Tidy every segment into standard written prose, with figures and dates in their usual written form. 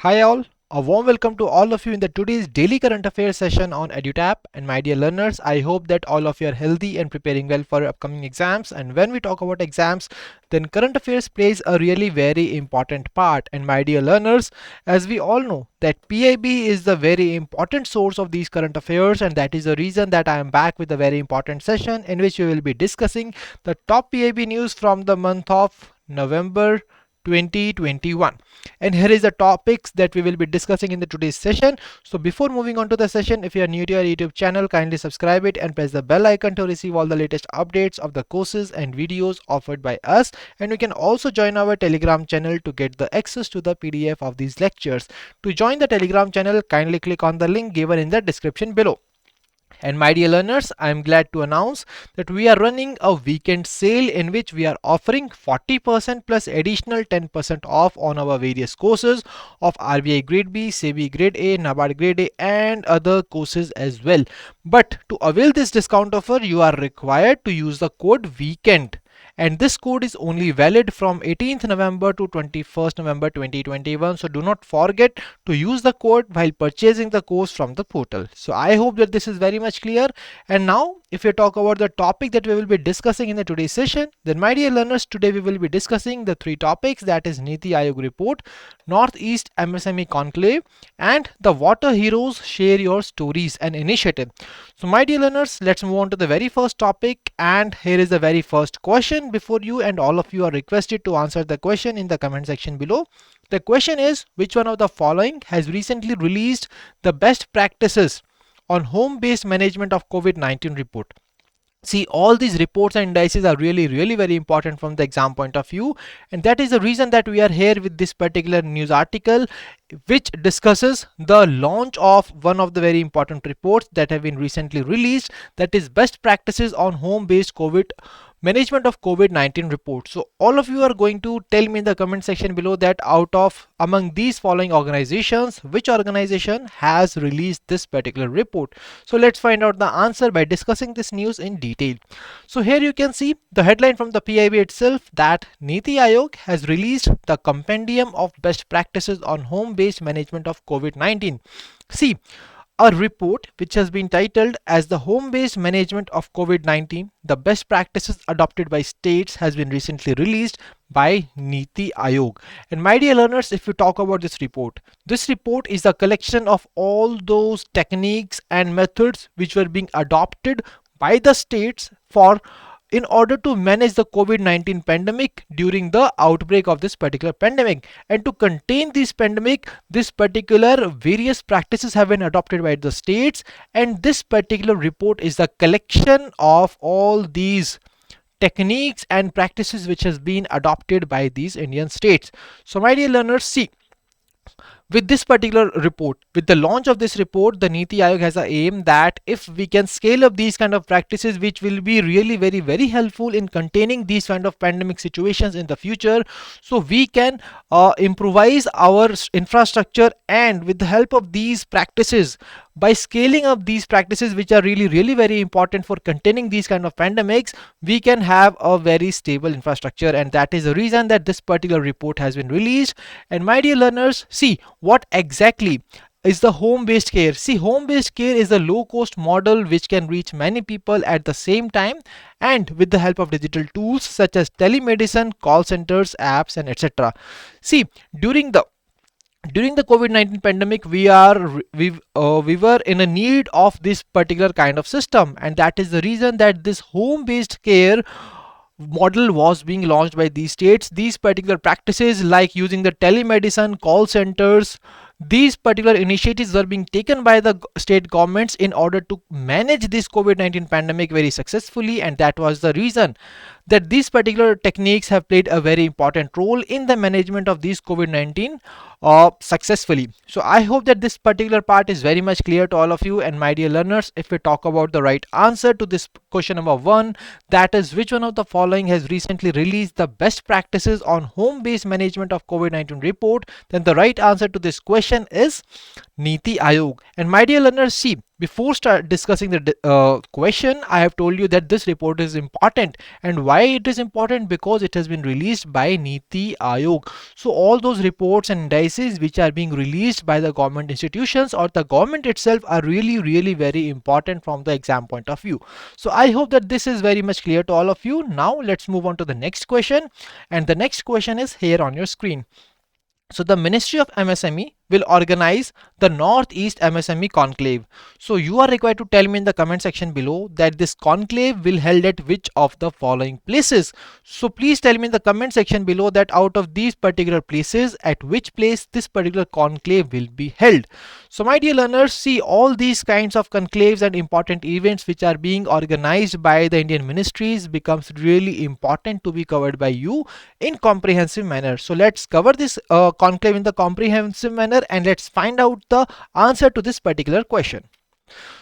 Hi all, a warm welcome to all of you in the today's daily current affairs session on EduTap. And my dear learners, I hope that all of you are healthy and preparing well for upcoming exams. And when we talk about exams, then current affairs plays a really very important part. And my dear learners, as we all know that PIB is the very important source of these current affairs, and that is the reason that I am back with a very important session in which we will be discussing the top PIB news from the month of November 2021. And here is the topics that we will be discussing in the today's session. So before moving on to the session, if you are new to our YouTube channel, kindly subscribe it and press the bell icon to receive all the latest updates of the courses and videos offered by us. And you can also join our Telegram channel to get the access to the PDF of these lectures. To join the Telegram channel, kindly click on the link given in the description below. And my dear learners, I am glad to announce that we are running a weekend sale in which we are offering 40% plus additional 10% off on our various courses of RBI Grade B, SEBI Grade A, NABARD Grade A and other courses as well. But to avail this discount offer, you are required to use the code WEEKEND. And this code is only valid from 18th November to 21st November 2021. So do not forget to use the code while purchasing the course from the portal. So I hope that this is very much clear. And now if you talk about the topic that we will be discussing in the today's session, then my dear learners, today we will be discussing the three topics, that is Niti Aayog report, Northeast MSME conclave and the Water Heroes Share Your Stories and initiative. So my dear learners, let's move on to the very first topic, and here is the very first question before you, and all of you are requested to answer the question in the comment section below. The question is, which one of the following has recently released the best practices on home-based management of COVID-19 report? See, all these reports and indices are really very important from the exam point of view, and that is the reason that we are here with this particular news article which discusses the launch of one of the very important reports that have been recently released, that is best practices on home based COVID management of COVID-19 report. So all of you are going to tell me in the comment section below that out of among these following organizations, which organization has released this particular report. So let's find out the answer by discussing this news in detail. So here you can see the headline from the PIB itself, that Niti Aayog has released the compendium of best practices on home based management of COVID-19. See, a report which has been titled as the home-based management of COVID-19, the best practices adopted by states, has been recently released by Niti Aayog. And my dear learners, if you talk about this report is a collection of all those techniques and methods which were being adopted by the states for in order to manage the COVID-19 pandemic during the outbreak of this particular pandemic. And to contain this pandemic, this particular various practices have been adopted by the states, and this particular report is the collection of all these techniques and practices which has been adopted by these Indian states. So my dear learners, see, with this particular report, with the launch of this report, the Niti Aayog has a aim that if we can scale up these kind of practices, which will be really very helpful in containing these kind of pandemic situations in the future, so we can improvise our infrastructure, and with the help of these practices, by scaling up these practices which are really very important for containing these kind of pandemics, we can have a very stable infrastructure. And that is the reason that this particular report has been released. And my dear learners, see, what exactly is the home based care? See, home based care is a low cost model which can reach many people at the same time, and with the help of digital tools such as telemedicine, call centers, apps and etc. See, during the COVID-19 pandemic, we were in a need of this particular kind of system, and that is the reason that this home based care model was being launched by these states. These particular practices like using the telemedicine, call centers, these particular initiatives were being taken by the state governments in order to manage this COVID-19 pandemic very successfully, and that was the reason that these particular techniques have played a very important role in the management of these COVID-19 successfully. So I hope that this particular part is very much clear to all of you. And my dear learners, if we talk about the right answer to this question number 1, that is which one of the following has recently released the best practices on home based management of COVID-19 report, then the right answer to this question question is Niti Aayog. And my dear learners, see, before start discussing the question, I have told you that this report is important. And why it is important? Because it has been released by Niti Aayog. So all those reports and indices which are being released by the government institutions or the government itself are really very important from the exam point of view. So I hope that this is very much clear to all of you. Now let's move on to the next question. And the next question is here on your screen. So the Ministry of MSME will organize the Northeast MSME Conclave. So you are required to tell me in the comment section below that this conclave will held at which of the following places. So please tell me in the comment section below that out of these particular places, at which place this particular conclave will be held. So my dear learners, see, all these kinds of conclaves and important events which are being organized by the Indian ministries becomes really important to be covered by you in comprehensive manner. So let's cover this conclave in the comprehensive manner and let's find out the answer to this particular question.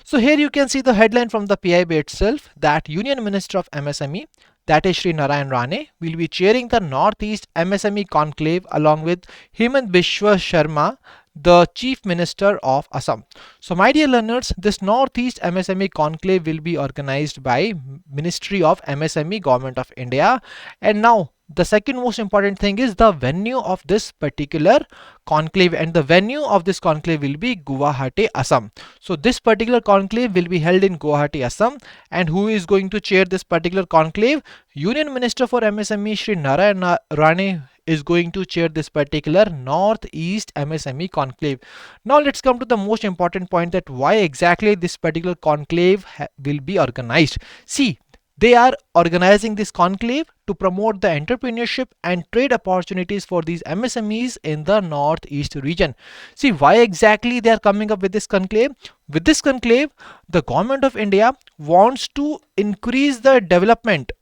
So here you can see the headline from the PIB itself, that Union Minister of MSME, that is Shri Narayan Rane, will be chairing the Northeast MSME Conclave along with Hemant Biswa Sharma, the Chief Minister of Assam. So my dear learners, this Northeast MSME Conclave will be organized by Ministry of MSME, Government of India. And now the second most important thing is the venue of this particular conclave, and the venue of this conclave will be Guwahati, Assam. So this particular conclave will be held in Guwahati, Assam. And who is going to chair this particular conclave? Union Minister for MSME Shri Narayan Rane is going to chair this particular Northeast MSME conclave. Now let's come to the most important point, that why exactly this particular conclave will be organized. See, they are organizing this conclave to promote the entrepreneurship and trade opportunities for these MSMEs in the Northeast region. See, why exactly they are coming up with this conclave? With this conclave, the government of India wants to increase the development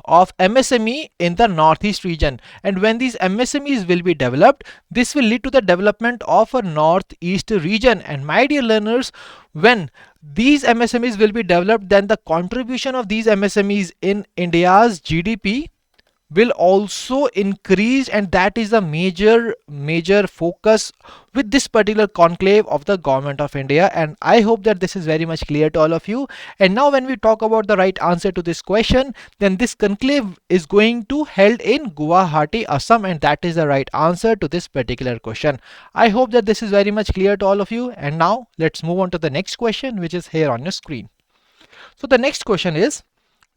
of MSME in the Northeast region, and when these MSMEs will be developed, this will lead to the development of a Northeast region. And my dear learners, when these MSMEs will be developed, then the contribution of these MSMEs in India's GDP will also increase, and that is a major focus with this particular conclave of the government of India. And I hope that this is very much clear to all of you. And now when we talk about the right answer to this question, then this conclave is going to held in Guwahati, Assam, and that is the right answer to this particular question. I hope that this is very much clear to all of you. And now let's move on to the next question, which is here on your screen. So the next question is,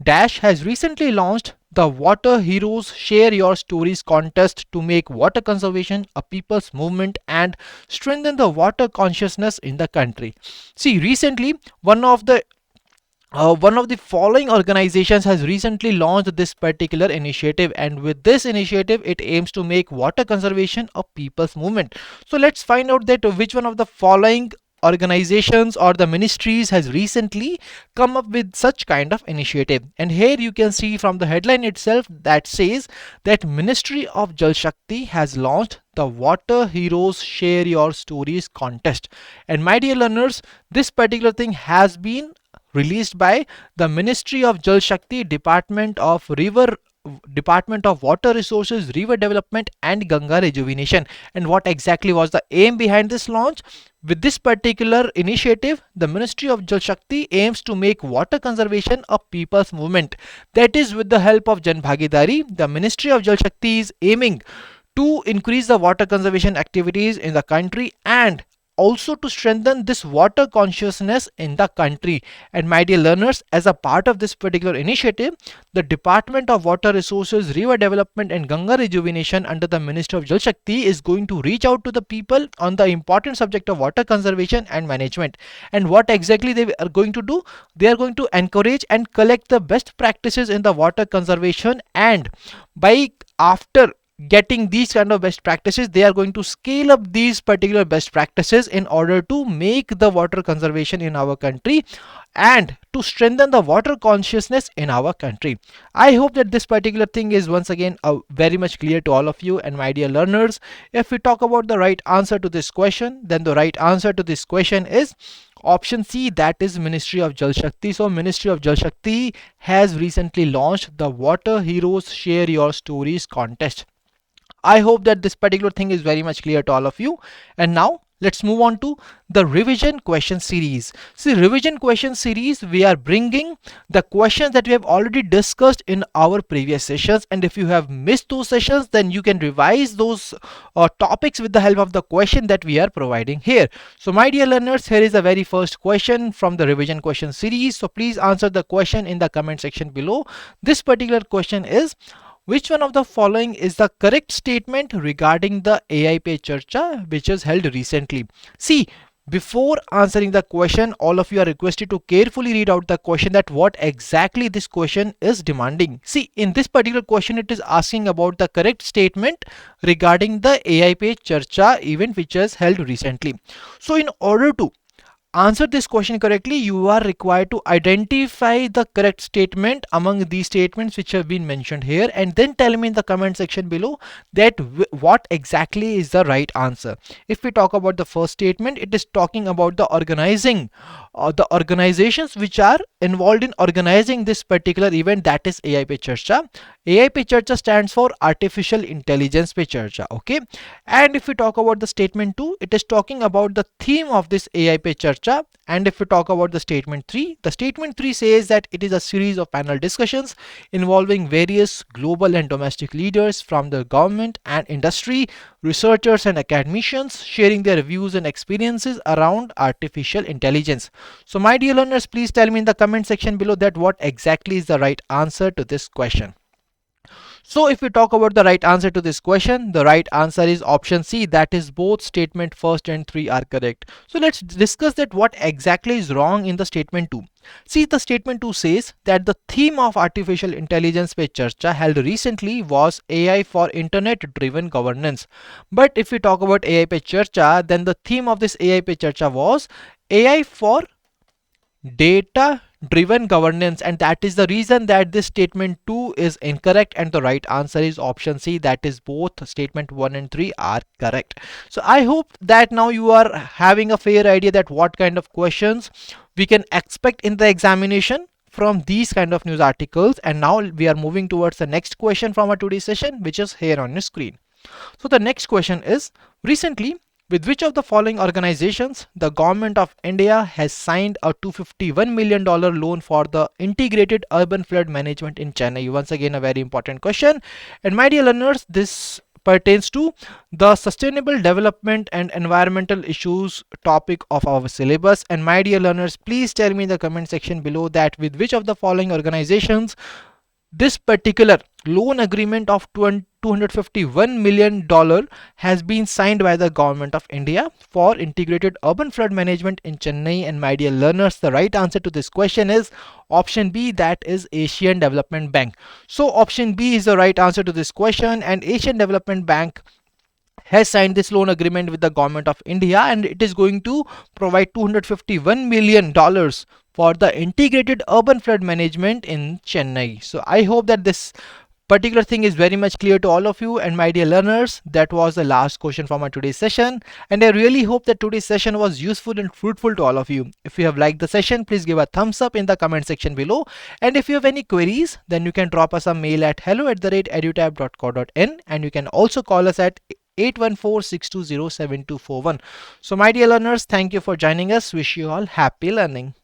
Dash has recently launched the Water Heroes Share Your Stories contest to make water conservation a people's movement and strengthen the water consciousness in the country. See, recently one of the following organizations has recently launched this particular initiative, and with this initiative it aims to make water conservation a people's movement. So let's find out that which one of the following organizations or the ministries has recently come up with such kind of initiative. And here you can see from the headline itself that says that Ministry of Jal Shakti has launched the Water Heroes Share Your Stories contest. And my dear learners, this particular thing has been released by the Ministry of Jal Shakti, Department of Water Resources, River Development and Ganga Rejuvenation. And what exactly was the aim behind this launch? With this particular initiative, the Ministry of Jal Shakti aims to make water conservation a people's movement. That is, with the help of Jan Bhagidari, the Ministry of Jal Shakti is aiming to increase the water conservation activities in the country and also to strengthen this water consciousness in the country. And my dear learners, as a part of this particular initiative, the Department of Water Resources, River Development and Ganga Rejuvenation under the Ministry of Jal Shakti is going to reach out to the people on the important subject of water conservation and management. And what exactly they are going to do? They are going to encourage and collect the best practices in the water conservation, and by after getting these kind of best practices, they are going to scale up these particular best practices in order to make the water conservation in our country and to strengthen the water consciousness in our country. I hope that this particular thing is once again very much clear to all of you. And my dear learners, if we talk about the right answer to this question, then the right answer to this question is option C, that is Ministry of Jal Shakti. So Ministry of Jal Shakti has recently launched the Water Heroes Share Your Stories contest. I hope that this particular thing is very much clear to all of you. And now let's move on to the revision question series. See, revision question series, we are bringing the questions that we have already discussed in our previous sessions, and if you have missed those sessions, then you can revise those topics with the help of the question that we are providing here. So my dear learners, here is the very first question from the revision question series. So please answer the question in the comment section below. This particular question is, which one of the following is the correct statement regarding the AI Pe Charcha which is held recently? See, before answering the question, all of you are requested to carefully read out the question, that what exactly this question is demanding. See, in this particular question, it is asking about the correct statement regarding the AI Pe Charcha event which is held recently. So in order to answer this question correctly, you are required to identify the correct statement among these statements which have been mentioned here, and then tell me in the comment section below that what exactly is the right answer. If we talk about the first statement, it is talking about the the organizations which are involved in organizing this particular event, that is AI Pe Charcha. AI Pe Charcha stands for Artificial Intelligence Pe Charcha. Okay, and if we talk about the statement 2, it is talking about the theme of this AI Pe Charcha. And if we talk about the statement 3, the statement 3 says that it is a series of panel discussions involving various global and domestic leaders from the government and industry, researchers and academicians, sharing their views and experiences around artificial intelligence. So my dear learners, please tell me in the comment section below that what exactly is the right answer to this question. So if we talk about the right answer to this question, the right answer is option C, that is both statement first and 3 are correct. So let's discuss that what exactly is wrong in the statement 2. See, the statement 2 says that the theme of Artificial Intelligence Pe Charcha held recently was AI for internet driven governance. But if we talk about AI Pe Charcha, then the theme of this AI Pe Charcha was AI for data driven governance, and that is the reason that this statement 2 is incorrect, and the right answer is option C, that is both statement 1 and 3 are correct. So I hope that now you are having a fair idea that what kind of questions we can expect in the examination from these kind of news articles. And now we are moving towards the next question from our today's session, which is here on your screen. So the next question is, recently, with which of the following organizations the government of India has signed a $251 million loan for the integrated urban flood management in Chennai? Once again, a very important question. And my dear learners, this pertains to the sustainable development and environmental issues topic of our syllabus. And my dear learners, please tell me in the comment section below that with which of the following organizations this particular loan agreement of $251 million has been signed by the government of India for integrated urban flood management in Chennai. And my dear learners, the right answer to this question is option B, that is Asian Development Bank. So option B is the right answer to this question, and Asian Development Bank has signed this loan agreement with the government of India, and it is going to provide $251 million for the integrated urban flood management in Chennai. So I hope that this particular thing is very much clear to all of you. And my dear learners, that was the last question from our today's session, and I really hope that today's session was useful and fruitful to all of you. If you have liked the session, please give a thumbs up in the comment section below, and if you have any queries, then you can drop us a mail at hello@edutab.co.in, and you can also call us at 8146207241. So my dear learners, thank you for joining us. Wish you all happy learning.